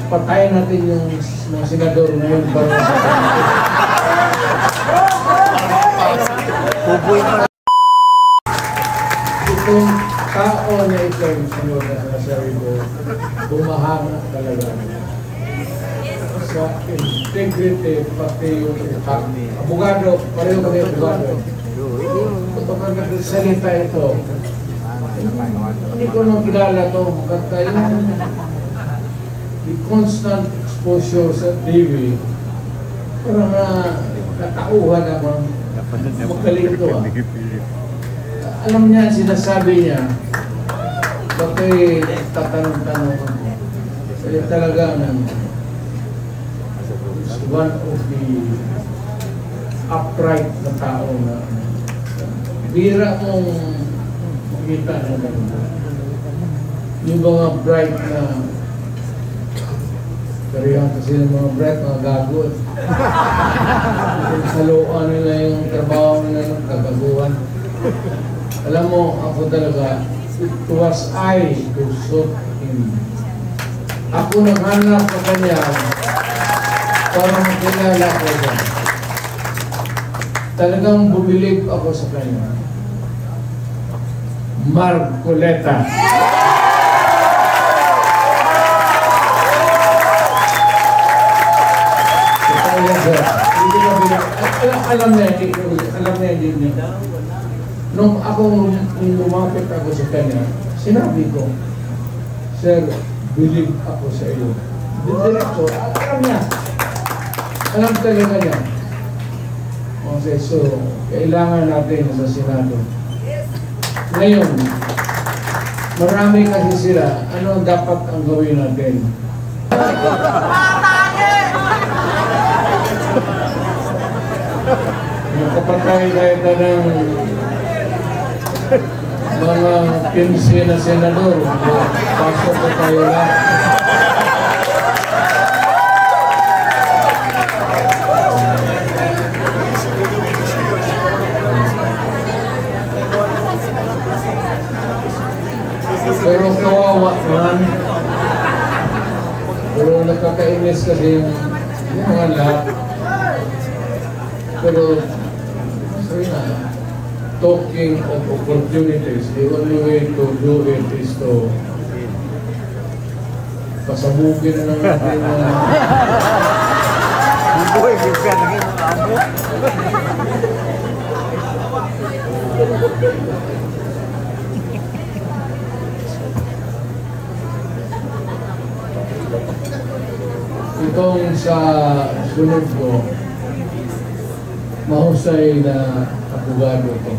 Patayin natin yung mga senador ngayon para itong tao na ito, senyor na sinasabi ko, bumahanga talaga sa integrity, pati yung abogado, pareho kami abogado. Kapag nagsalita ito, hindi ko nang kilala ito, kaya the constant exposure sa TV, parang natauhan naman, magaling ito Alam niya, sinasabi niya, bakit tatanong-tanong ako. Kasi talaga one of the upright na tao na bira mong makita na yung mga bright na karihan kasi ng mga bright, mga gagot. Saluan nila yung trabaho nila ng kagaguhan. Alam mo, ako talaga, it was I who sought him. Ako naghanap sa kanya para makilala ko siya. Talagang bumilig ako sa kanya. Marcoleta. Alam niya din niya. Nung lumapit ako sa kanya, sinabi ko, Sir, believe ako sa iyo. Diretso, alam niya. Alam talaga niya. Okay, so, kailangan natin sa Senado. Ngayon, marami kasi sila. Ano dapat ang gawin natin? Nakapatay tayo ng mga 15 na senador. Pasok ko tayo lang. Pero kawawa naman. Pero nakakainis kasi yung mga lahat. Pero talking of opportunities, the only way to do it is to pasabugin na lang natin itong sa sunod ko, mahusay na abogado ko.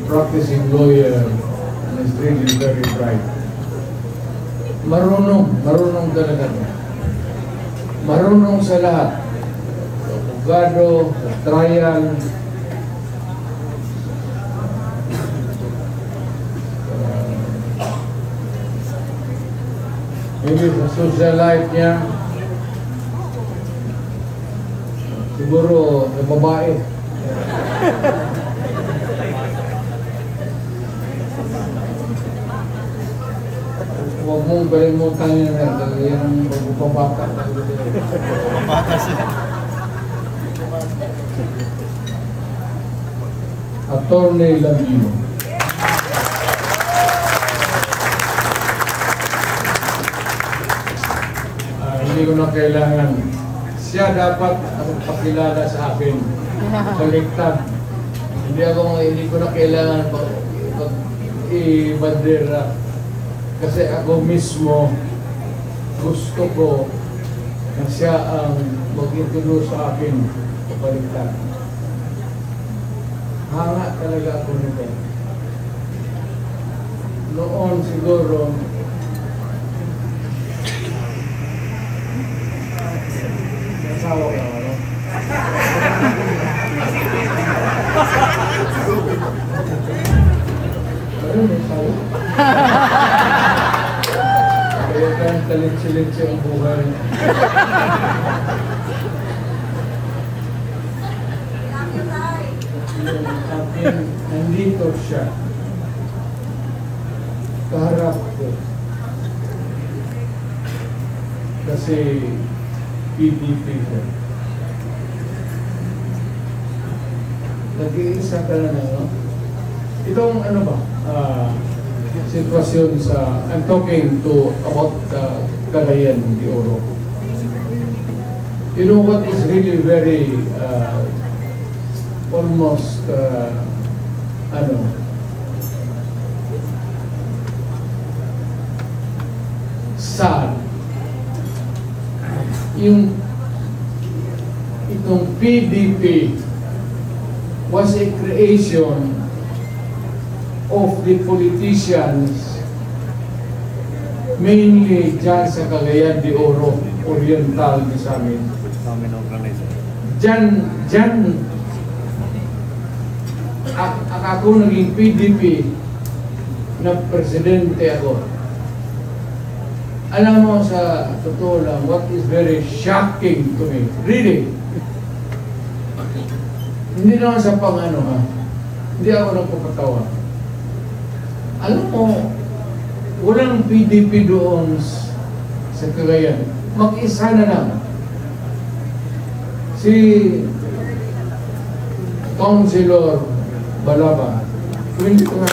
Practicing lawyer and is really very bright. Marunong talaga. Marunong sa lahat. Abogado, sa trial, maybe sa social life niya, siguro sa babae. Huwag mong kalimutan yun yan ang pagpapabaka. Attorney Lamino. Hindi ko na kailangan. Siya dapat ang pakilala sa akin. Baliktad. Hindi ko na kailangan i-bandera. Kasi ako mismo gusto ko na siya ang mag-introduce sa akin baliktad. Hanga talaga ako nito. Noon siguro asawa ko ano? Ano may asawa? Kaya kang talit-silitsi ang buhay. Nandito siya. Kaharap ko. si PDP siya. Nag-iisa ka na no? Itong ano ba? Sitwasyon sa, I'm talking about Cagayan de Oro. You know what is really very almost sad. Itong PDP was a creation of the politicians mainly dyan sa Cagayan de Oro, Oriental sa amin. Dyan, ako naging PDP na presidente ako. Alam mo, sa totoo lang, what is very shocking to me, really, hindi naman sa pang-ano ha, hindi ako nagpapatawa. Alam mo, walang PDP doon sa Cagayan. Mag-isa na lang. Si Councilor Balaba, hindi ko nga,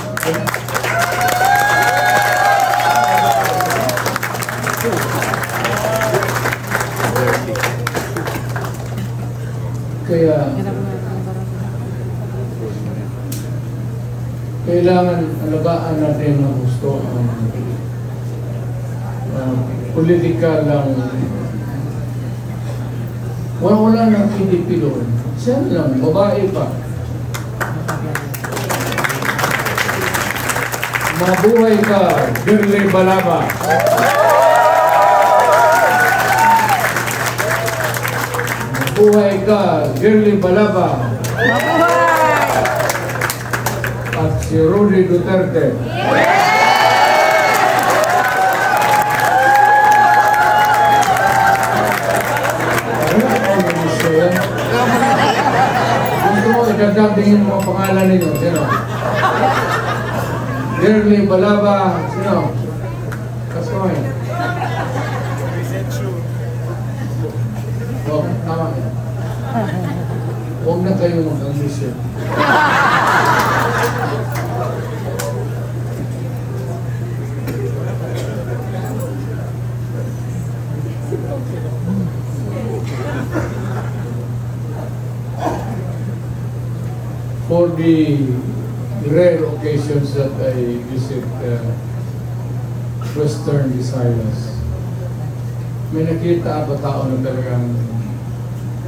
kaya kailangan alagaan natin ng gusto political lang. Wala ng PDP doon. Siya lang, babae pa. Mabuhay ka, Girlie Balaba. Mabuhay ka, Girlie Balaba. At si Rudy Duterte. Gusto mo, idagdagdingin mo ang pangalan ninyo. Sino? Girlie Balaba. Sino? Kasoy. Oh, tama yan. Huwag na kayo mag-ambisyon. For the rare occasions that I visit Western Visayas, may nakita ako tao na talagang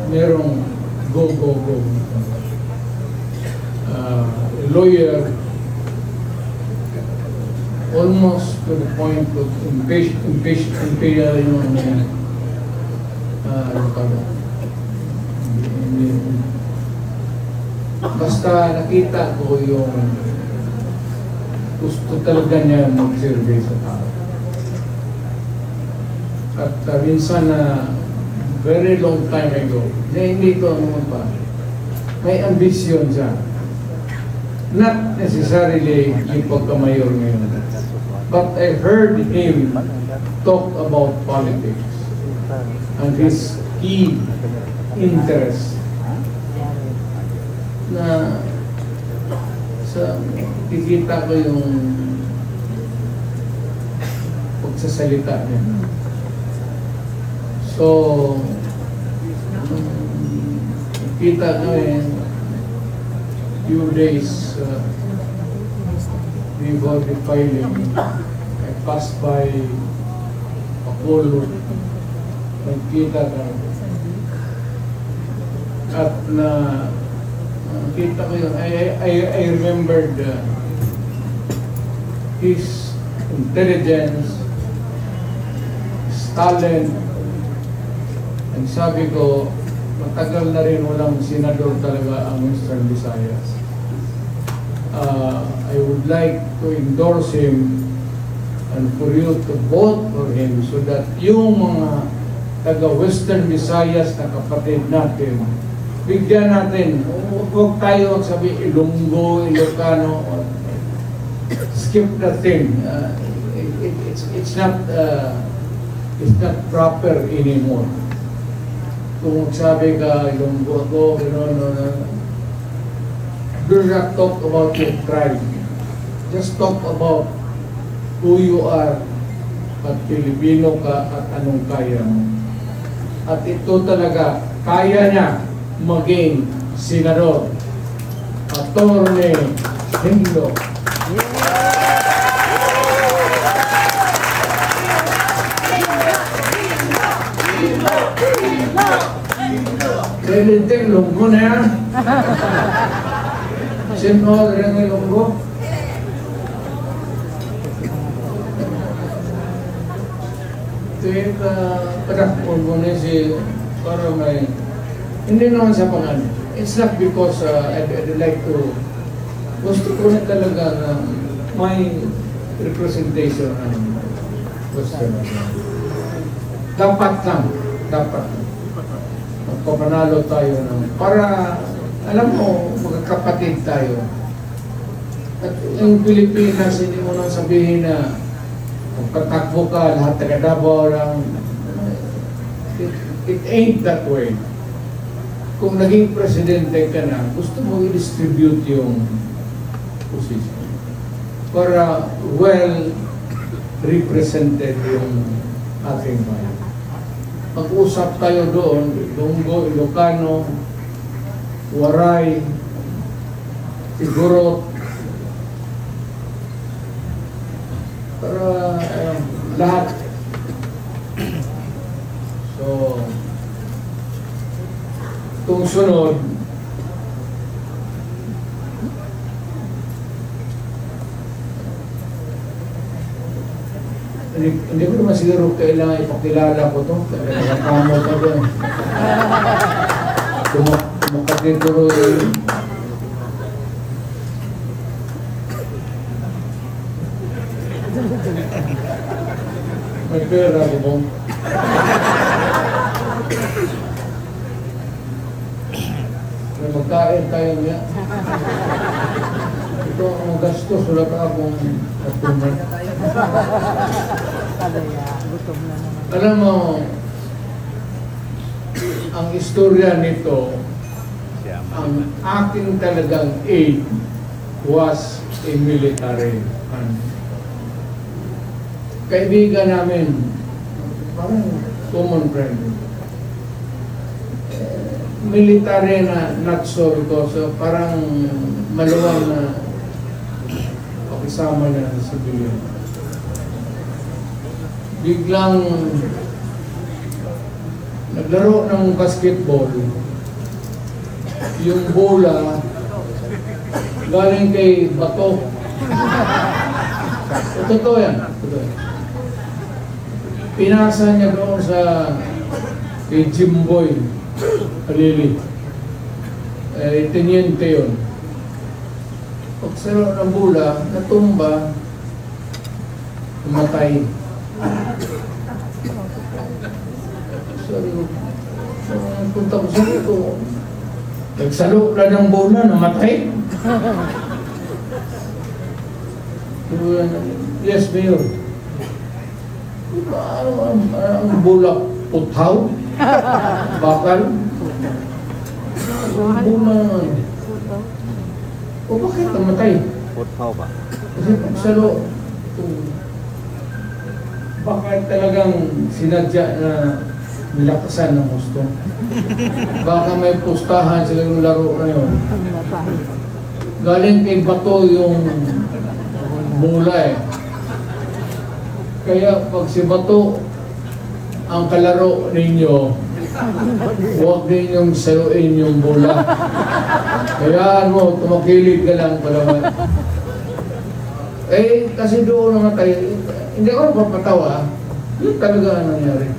merong go. Lawyer, almost to the point of imperial basta nakita ko yung gusto talaga niya mag-survey sa tao. At minsan na very long time ago, na hindi ko naman pa, may ambisyon siya. Not necessarily yung pagkamayor ngayon. But I heard him talk about politics and his key interest na sa kikita ko yung pagsasalita niya. So, kita namin few days before the filing, I passed by Apollo, nagkita kami. At na kita ko yun, I remembered his intelligence, his talent, and sabi ko, matagal na rin walang senador talaga ang Western Visayas. I would like to endorse him and for you to vote for him so that yung mga taga-Western Visayas na kapatid natin, bigyan natin. Huwag tayo sabi Ilonggo, Ilocano, skip the thing. It's not is not proper anymore. Kung sabi ka, Ilonggo ako, do not talk about your tribe. Just talk about who you are at Pilipino ka at anong kaya mo. At ito talaga, kaya niya maging senador. Attorney Hendo. Linting lunggo na yan. Sino rin yung lunggo? Ito yung padakpon mo na si para may hindi naman sa pangalan. It's not because I'd like to gusto ko na talaga na may representation ng question. Dapat lang. Magpapanalo tayo ng para, alam mo, magkakapatid tayo. At yung Pilipinas, hindi mo nang sabihin na magpatakbo ka, lahat taga Davao lang. It ain't that way. Kung naging presidente ka na, gusto mo i-distribute yung position para well represented yung ating bayan. Mag-usap tayo doon, Ilonggo, Ilocano, Waray, Sigurot, para lahat. So, itong sunod, hindi ko naman siguro kailangan ipakilala ko ito. Nakakamot ako eh. Tumakatituro eh. May pera ko po. May magkain tayo niya. Ito ang gastos, wala pa akong katuman. Alam mo, ang istorya nito, ang aking talagang aid was a military. Kaibigan namin, parang common friend. Military na not so because parang maluwang na pakisama na sa civilian. Biglang naglaro ng basketball, yung bola galing kay Bato. Totoo yan. Pinasa niya doon sa kay Jimboy Alili. Teniente yun. Pagsaro ng bola, natumba, tumatay. So, punta ko sa ito. Nagsalo na ng bola, namatay. Yes, Mayor. Ang bola, putaw? Bakal? Bola. O bakit namatay? Putaw ba? Kasi pagsalo, bakit talagang sinadya na nilakasan ng gusto? Baka may pustahan sila yung laro na yun. Galing kay Bato yung bola eh. Kaya pag si Bato ang kalaro ninyo, huwag ninyong saluin yung bola. Kaya ano, tumakilig ka lang pala. Eh, kasi doon naman tayo, hindi ako napapatawa, yun talaga ang nangyari.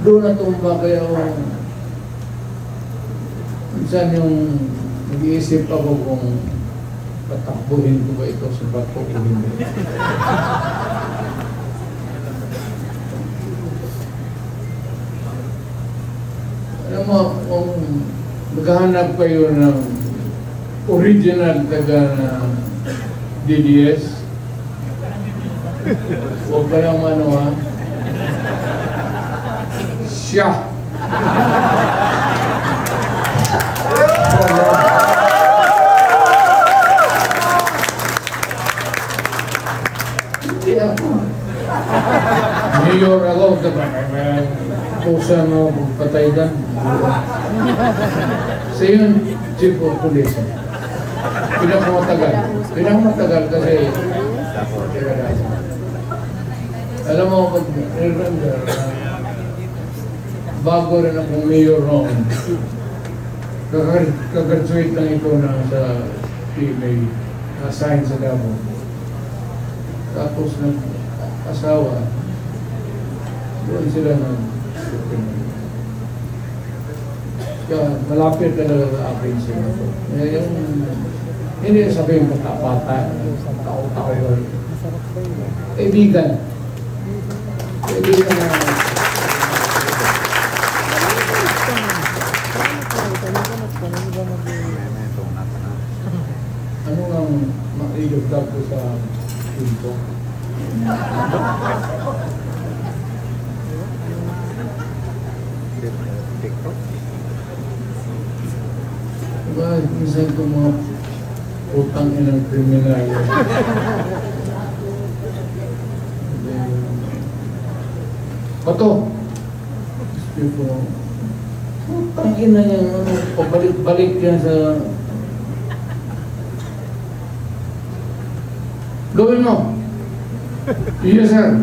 Doon na tumba kaya minsan yung nag-iisip ako kung patakbuhin ko ba ito sa Bato o hindi. Alam mo, kung maghahanap kayo ng original taga na DDS, huwag kayong ano ha, Siya. Hindi ako. Mayor ako, pusa mo patay dyan. So yun, chief of police. Pinakamatagal kasi alam mo, pag remember, bago rin akong mayor noon, kag-graduate lang ito na sa PMA, na-assign sa Davao. Tapos nag-asawa, doon sila nag kaya malapit talaga sa akin sila. Hindi sabihin bata-bata, tao-tao. Kaibigan na ano ang mailugdag ko sa pinto? Diba, minsan ko mga utang inang kriminal. Bato! Utang ina niya, pabalik-balik yan sa... Gawin mo! Yes, sir!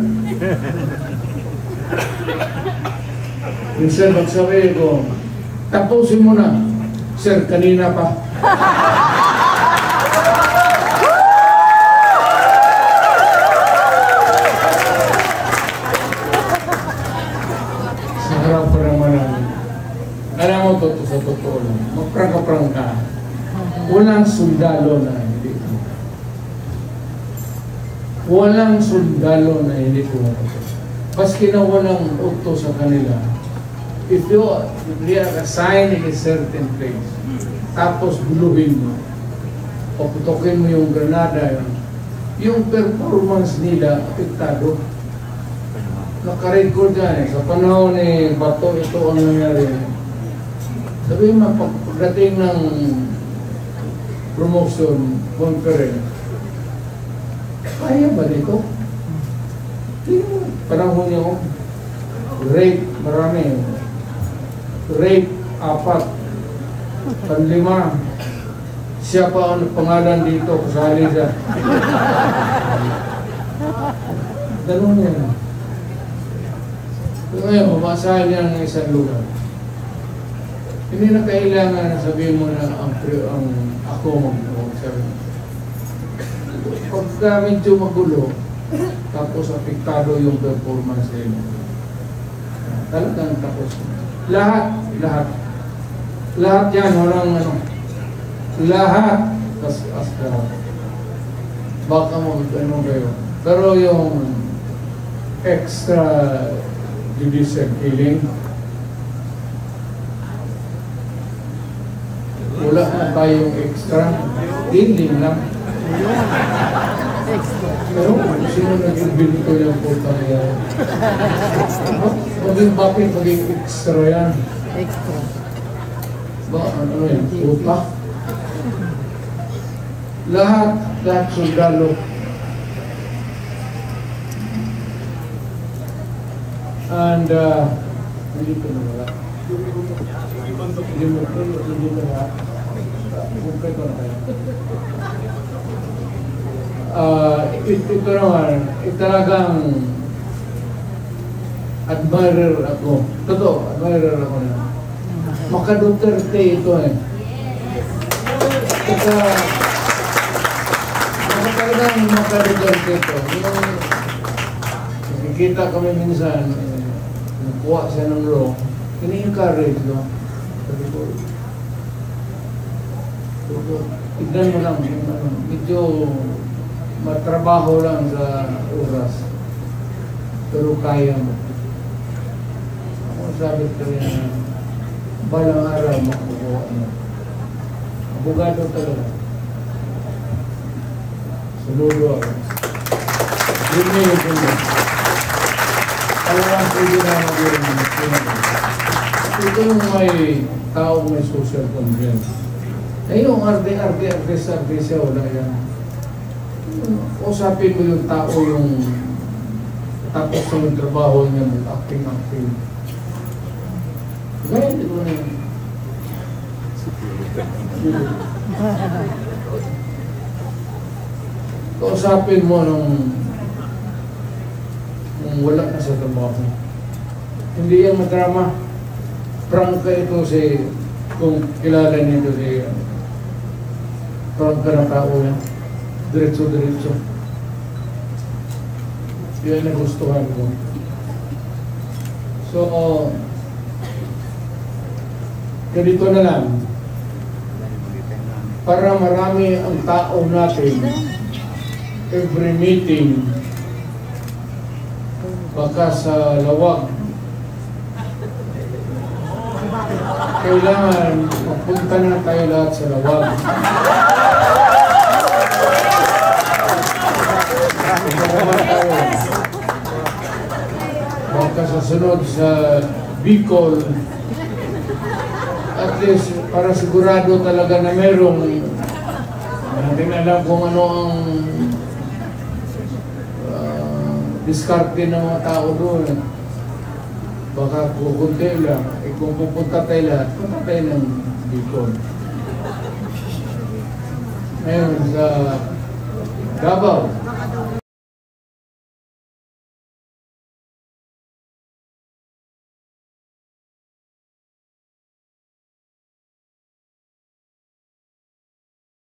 Minsan magsabi ko, tapusin mo na. Sir, kanina pa. Sa harap pa naman namin. Alam mo, sa totoo lang. Magprang-prang ka. Walang sundalo na hindi ko. Walang sundalo na hindi ko. Baski na walang uto sa kanila. If you are assigned in a certain place, tapos guluhin mo, paputokin mo yung granada, yung performance nila, apektado. Nakarecord yan eh. Sa panahon ni Bato, ito ang nangyari. Sabihin mo, pagdating ng promotion, conference, kaya ba dito? Panahon niyo, rape, marami. Rape, 4. Panlima. Siya pa ang pangalan dito, kasali siya. Ganun yan. So ngayon, umasahan niya ng isang lugar. Hindi na kailangan na sabihin mo na ang ako magsabi. Pagka medyo magulo, tapos apektado yung performance nila. Talagang tapos. Lahat yan, walang ano. Lahat, baka mag-ano kayo. Pero yung extra judicial killing, wala na tayong extra, killing lang. Pero sino nag-build ko yung puta niya? Bakit maging extra yan? Extra. Ba, ano yan? Puta? Lahat sundalo. And, hindi ko na wala. Hindi mo wala. Bukay ko na kaya. Ito naman, talagang admirer ako. Totoo, admirer ako na. Maka-Duterte ito eh. Talagang maka-Duterte ito. Nakikita kami minsan, nakuha siya ng law, ini-encourage, no? Sabi ko, tignan mo lang, medyo matrabaho lang sa oras, pero kaya mo. Ako sabi ko rin, balang araw makukuha mo. Abogado talaga. Saludo ako. Yun na yun. Talagang pwede na maging ito yung may tao may social conference. Eh yung artist, wala yan. Usapin mo yung tao yung tapos yung trabaho niya mag-acting. Gaya dito na yun. Kausapin mo nung wala na sa trabaho. Hindi yan madrama. Prangka ito si, kung kilala nito si prangka ng tao yan. Diretso. Yan ang gustuhan ko. So, ganito na lang. Para marami ang tao natin, every meeting, baka sa lawag, kailangan magpunta na tayo lahat sa lawag. Baka sa sunod sa Bicol, at least para sigurado talaga na merong natin alam kung ano ang diskarte ng mga tao doon. Baka kukunti lang. Kung pupunta tayo lahat, punta tayo ng Bicol. Ngayon sa Davao,